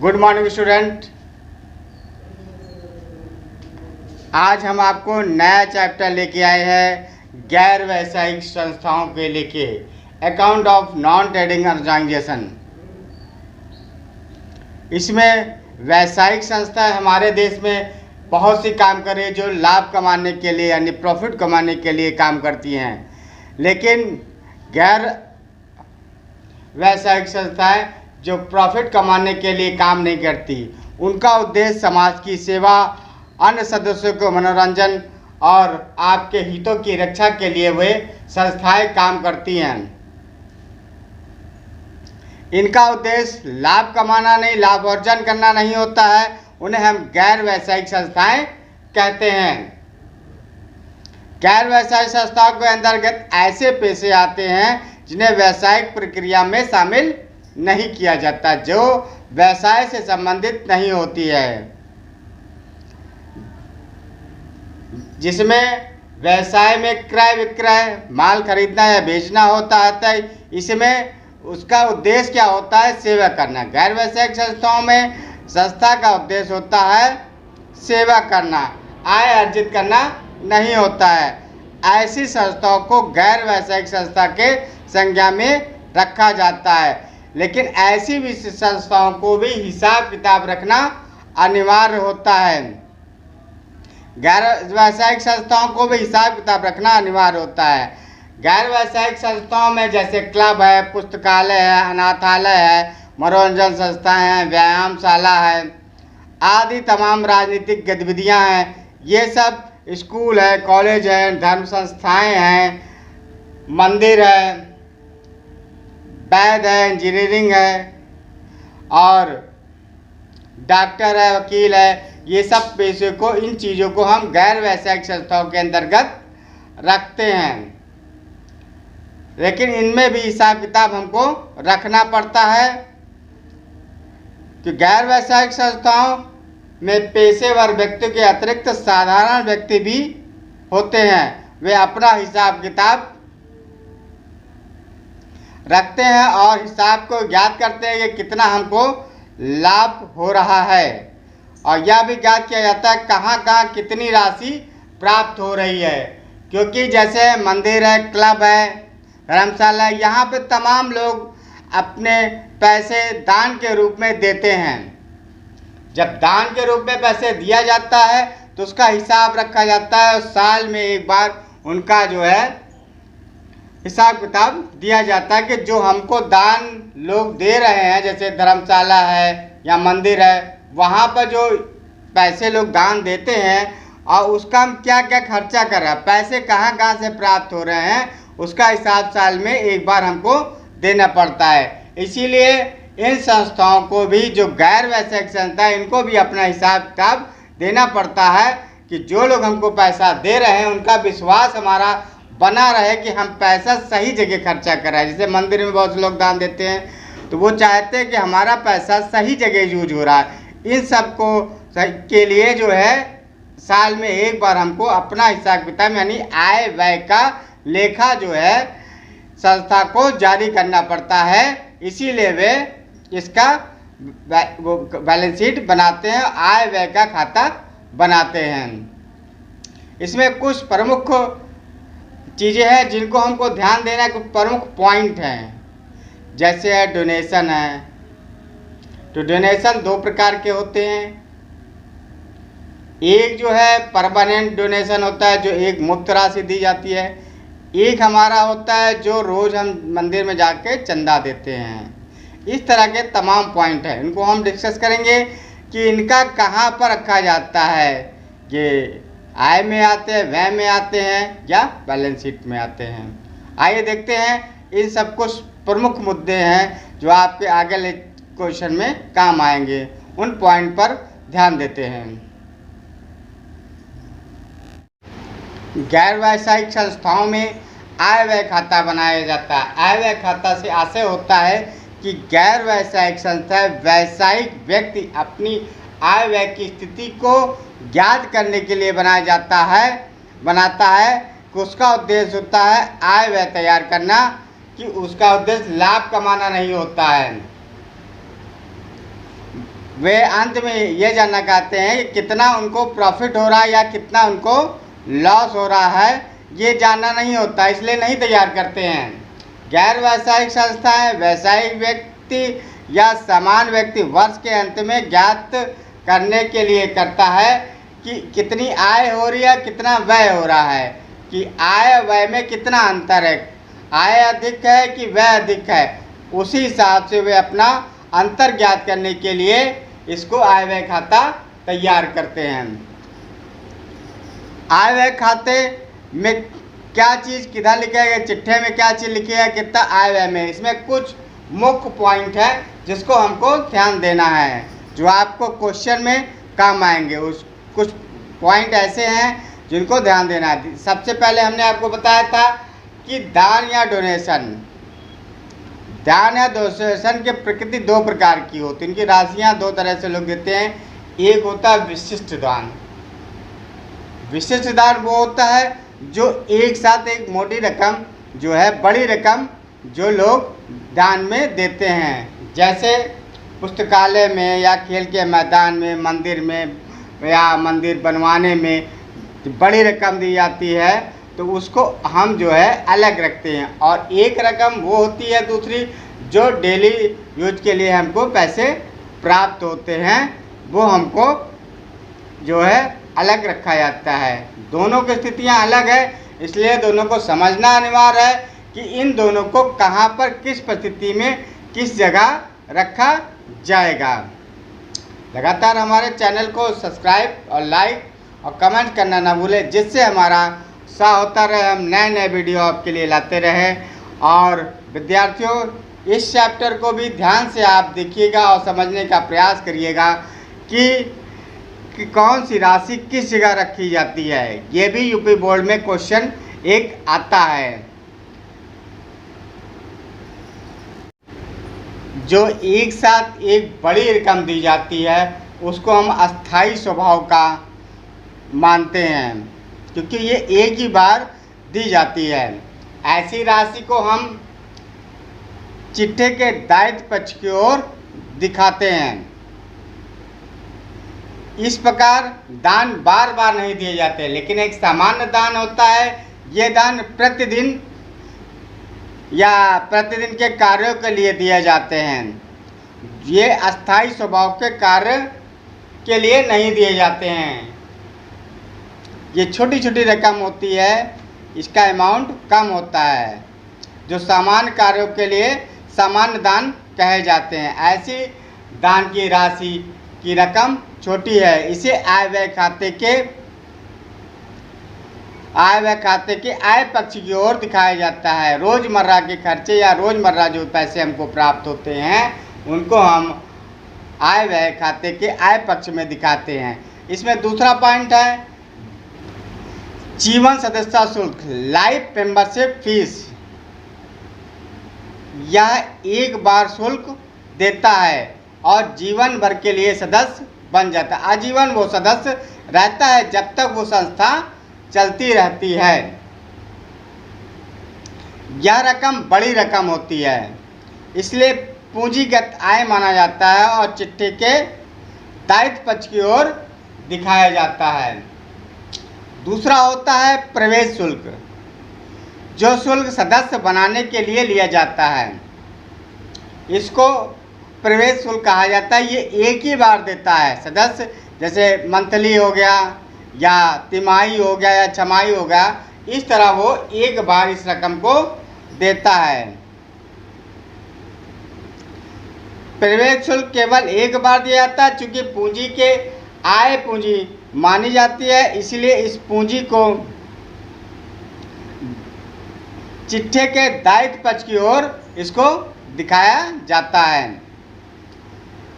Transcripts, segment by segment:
Good morning student. आज हम आपको नया चैप्टर लेके आए हैं गैर व्यावसायिक संस्थाओं के लेके account of non trading organisation. इसमें व्यावसायिक संस्थाएं हमारे देश में बहुत सी काम कर रही है जो लाभ कमाने के लिए यानी प्रॉफिट कमाने के लिए काम करती हैं, लेकिन गैर व्यावसायिक संस्थाएं जो प्रॉफिट कमाने के लिए काम नहीं करती, उनका उद्देश्य समाज की सेवा, अन्य सदस्यों को मनोरंजन और आपके हितों की रक्षा के लिए वे संस्थाएं काम करती हैं। इनका उद्देश्य लाभ कमाना नहीं, लाभ अर्जन करना नहीं होता है। उन्हें हम गैर व्यावसायिक संस्थाएं कहते हैं। गैर व्यावसायिक संस्थाओं के अंतर्गत ऐसे पेशे आते हैं जिन्हें व्यावसायिक प्रक्रिया में शामिल नहीं किया जाता, जो व्यवसाय से संबंधित नहीं होती है, जिसमें व्यवसाय में क्रय विक्रय, माल खरीदना या बेचना होता है। इसमें उसका उद्देश्य क्या होता है? सेवा करना। गैर व्यावसायिक संस्थाओं में संस्था का उद्देश्य होता है सेवा करना, आय अर्जित करना नहीं होता है। ऐसी संस्थाओं को गैर व्यावसायिक संस्था के संज्ञा में रखा जाता है, लेकिन ऐसी भी संस्थाओं को भी हिसाब किताब रखना अनिवार्य होता है। गैर व्यावसायिक संस्थाओं को भी हिसाब किताब रखना अनिवार्य होता है। गैर व्यावसायिक संस्थाओं में जैसे क्लब है, पुस्तकालय है, अनाथालय है, मनोरंजन संस्थाएं हैं, व्यायामशाला है आदि तमाम राजनीतिक गतिविधियां हैं। ये सब स्कूल है, कॉलेज है, धर्म संस्थाएं हैं, मंदिर है, वैद्य है, इंजीनियरिंग है और डॉक्टर है, वकील है। ये सब पेशे को, इन चीज़ों को हम गैर व्यावसायिक संस्थाओं के अंतर्गत रखते हैं, लेकिन इनमें भी हिसाब किताब हमको रखना पड़ता है कि गैर व्यावसायिक संस्थाओं में पेशेवर व्यक्ति के अतिरिक्त साधारण व्यक्ति भी होते हैं। वे अपना हिसाब किताब रखते हैं और हिसाब को ज्ञात करते हैं कि कितना हमको लाभ हो रहा है, और यह भी ज्ञात किया जाता है कहाँ कहाँ कितनी राशि प्राप्त हो रही है। क्योंकि जैसे मंदिर है, क्लब है, धर्मशाला है, यहाँ पे तमाम लोग अपने पैसे दान के रूप में देते हैं। जब दान के रूप में पैसे दिया जाता है तो उसका हिसाब रखा जाता है और साल में एक बार उनका जो है हिसाब किताब दिया जाता है कि जो हमको दान लोग दे रहे हैं, जैसे धर्मशाला है या मंदिर है, वहाँ पर जो पैसे लोग दान देते हैं और उसका हम क्या क्या खर्चा कर रहे हैं, पैसे कहाँ कहाँ से प्राप्त हो रहे हैं, उसका हिसाब साल में एक बार हमको देना पड़ता है। इसीलिए इन संस्थाओं को भी, जो गैर व्यावसायिक संस्था है, इनको भी अपना हिसाब किताब देना पड़ता है कि जो लोग हमको पैसा दे रहे हैं उनका विश्वास हमारा बना रहे कि हम पैसा सही जगह खर्चा कर रहे हैं। जैसे मंदिर में बहुत से लोग दान देते हैं तो वो चाहते हैं कि हमारा पैसा सही जगह यूज हो रहा है। इन सब को के लिए जो है साल में एक बार हमको अपना हिसाब किताब यानी आय व्यय का लेखा जो है संस्था को जारी करना पड़ता है। इसीलिए वे इसका बैलेंस शीट बनाते हैं, आय व्यय का खाता बनाते हैं। इसमें कुछ प्रमुख चीज़ें हैं जिनको हमको ध्यान देना, कुछ प्रमुख पॉइंट हैं। जैसे है डोनेशन है, तो डोनेशन दो प्रकार के होते हैं। एक जो है परमानेंट डोनेशन होता है, जो एक मुफ्त राशि दी जाती है। एक हमारा होता है जो रोज़ हम मंदिर में जाके चंदा देते हैं। इस तरह के तमाम पॉइंट हैं, इनको हम डिस्कस करेंगे कि इनका कहाँ पर रखा जाता है। ये आय में आते हैं, व्यय में आते हैं या बैलेंस शीट में आते हैं। आइए देखते हैं, इन सब कुछ प्रमुख मुद्दे हैं जो आपके आगे क्वेश्चन में काम आएंगे। उन पॉइंट पर ध्यान देते हैं। गैर व्यावसायिक संस्थाओं में आय व्यय खाता बनाया जाता है। आय व्यय खाता से आशय होता है कि गैर व्यावसायिक संस्था व्यावसायिक व्यक्ति अपनी आय व्यय की स्थिति को ज्ञात करने के लिए बनाता है कि उसका उद्देश्य होता है आय व्यय तैयार करना, कि उसका उद्देश्य लाभ कमाना नहीं होता है। वे अंत में ये जानना चाहते हैं कि कितना उनको प्रॉफिट हो रहा है या कितना उनको लॉस हो रहा है, ये जानना नहीं होता, इसलिए नहीं तैयार करते हैं। गैर व्यावसायिक संस्थाएं व्यावसायिक व्यक्ति या समान व्यक्ति वर्ष के अंत में ज्ञात करने के लिए करता है कि कितनी आय हो रही है, कितना व्यय हो रहा है, कि आय व्यय में कितना अंतर है, आय अधिक है कि व्यय अधिक है। उसी हिसाब से वे अपना अंतर ज्ञात करने के लिए इसको आय व्यय खाता तैयार करते हैं। आय व्यय खाते में क्या चीज़ किधर लिखेगा, चिट्ठे में क्या चीज़ लिखेगा, कितना आय व्यय में, इसमें कुछ मुख्य पॉइंट है जिसको हमको ध्यान देना है, जो आपको क्वेश्चन में काम आएंगे। उस कुछ पॉइंट ऐसे हैं जिनको ध्यान देना है। सबसे पहले हमने आपको बताया था कि दान या डोनेशन, दान या डोनेशन की प्रकृति दो प्रकार की होती है, इनकी राशियाँ दो तरह से लोग देते हैं। एक होता है विशिष्ट दान। विशिष्ट दान वो होता है जो एक साथ एक मोटी रकम जो है, बड़ी रकम जो लोग दान में देते हैं, जैसे पुस्तकालय में या खेल के मैदान में, मंदिर में या मंदिर बनवाने में बड़ी रकम दी जाती है, तो उसको हम जो है अलग रखते हैं। और एक रकम वो होती है दूसरी जो डेली यूज के लिए हमको पैसे प्राप्त होते हैं, वो हमको जो है अलग रखा जाता है। दोनों की स्थितियाँ अलग है, इसलिए दोनों को समझना अनिवार्य है कि इन दोनों को कहाँ पर किस परिस्थिति में किस जगह रखा जाएगा। लगातार हमारे चैनल को सब्सक्राइब और लाइक और कमेंट करना ना भूलें, जिससे हमारा उत्साह होता रहे, हम नए नए वीडियो आपके लिए लाते रहें। और विद्यार्थियों, इस चैप्टर को भी ध्यान से आप देखिएगा और समझने का प्रयास करिएगा कि कौन सी राशि किस जगह रखी जाती है। ये भी यूपी बोर्ड में क्वेश्चन एक आता है। जो एक साथ एक बड़ी रकम दी जाती है उसको हम अस्थाई स्वभाव का मानते हैं, क्योंकि ये एक ही बार दी जाती है। ऐसी राशि को हम चिट्ठे के दायित्व पक्ष की ओर दिखाते हैं। इस प्रकार दान बार बार नहीं दिए जाते, लेकिन एक सामान्य दान होता है। ये दान प्रतिदिन या प्रतिदिन के कार्यों के लिए दिए जाते हैं। ये अस्थाई स्वभाव के कार्य के लिए नहीं दिए जाते हैं। ये छोटी छोटी रकम होती है, इसका अमाउंट कम होता है, जो सामान्य कार्यों के लिए सामान्य दान कहे जाते हैं। ऐसी दान की राशि की रकम छोटी है, इसे आय व्यय खाते के आय पक्ष की ओर दिखाया जाता है। रोज़मर्रा के खर्चे या रोज़मर्रा जो पैसे हमको प्राप्त होते हैं उनको हम आय व्यय खाते के आय पक्ष में दिखाते हैं। इसमें दूसरा पॉइंट है जीवन सदस्यता शुल्क, लाइफ मेंबरशिप फीस। यह एक बार शुल्क देता है और जीवन भर के लिए सदस्य बन जाता है। आजीवन वो सदस्य रहता है जब तक वो संस्था चलती रहती है। यह रकम बड़ी रकम होती है, इसलिए पूंजीगत आय माना जाता है और चिट्ठे के दायित्व पक्ष की ओर दिखाया जाता है। दूसरा होता है प्रवेश शुल्क, जो शुल्क सदस्य बनाने के लिए लिया जाता है। इसको प्रवेश शुल्क कहा जाता है। ये एक ही बार देता है सदस्य, जैसे मंथली हो गया या तिमाही हो गया या छमाही हो गया, इस तरह वो एक बार इस रकम को देता है। प्रवेश शुल्क केवल एक बार दिया जाता है, चूँकि पूंजी के आय पूंजी मानी जाती है, इसलिए इस पूंजी को चिट्ठे के दायित्व पक्ष की ओर इसको दिखाया जाता है।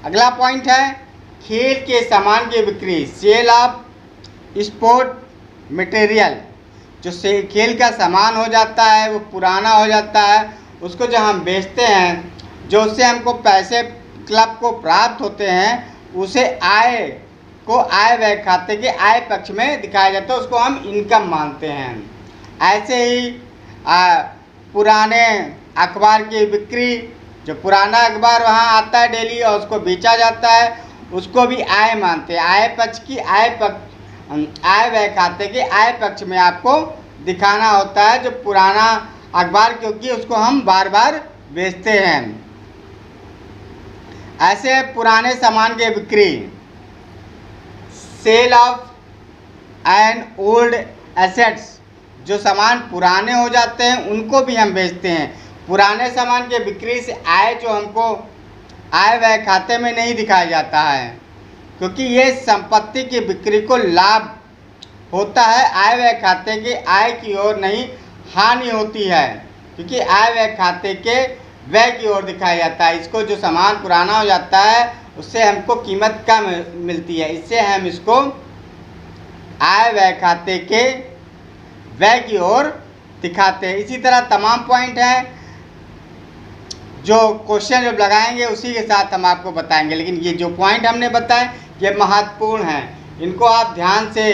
अगला पॉइंट है खेल के सामान की बिक्री, सेल ऑफ स्पोर्ट मटेरियल। जो से खेल का सामान हो जाता है वो पुराना हो जाता है, उसको जब हम बेचते हैं, जो उससे हमको पैसे क्लब को प्राप्त होते हैं, उसे आय व्यय खाते के आय पक्ष में दिखाया जाता है, उसको हम इनकम मानते हैं। ऐसे ही पुराने अखबार की बिक्री, जो पुराना अखबार वहाँ आता है डेली और उसको बेचा जाता है, उसको भी आय मानते हैं। आय पक्ष की आय व्यय खाते के आय पक्ष में आपको दिखाना होता है जो पुराना अखबार, क्योंकि उसको हम बार बार बेचते हैं। ऐसे पुराने सामान की बिक्री, sale of an old assets, जो सामान पुराने हो जाते हैं उनको भी हम बेचते हैं। पुराने सामान की बिक्री से आय जो हमको आय व्यय खाते में नहीं दिखाया जाता है, क्योंकि ये संपत्ति की बिक्री को लाभ होता है, आय व्यय खाते के आय की ओर नहीं हानि होती है, क्योंकि आय व्यय खाते के व्यय की ओर दिखाया जाता है। इसको जो सामान पुराना हो जाता है उससे हमको कीमत कम मिलती है, इससे हम इसको आय व्यय खाते के व्यय की ओर दिखाते हैं। इसी तरह तमाम पॉइंट हैं जो क्वेश्चन जब लगाएंगे उसी के साथ हम आपको बताएंगे, लेकिन ये जो पॉइंट हमने बताए ये महत्वपूर्ण हैं, इनको आप ध्यान से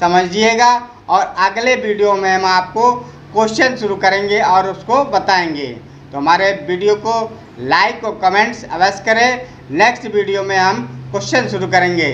समझिएगा और अगले वीडियो में हम आपको क्वेश्चन शुरू करेंगे और उसको बताएंगे। तो हमारे वीडियो को लाइक और कमेंट्स अवश्य करें। नेक्स्ट वीडियो में हम क्वेश्चन शुरू करेंगे।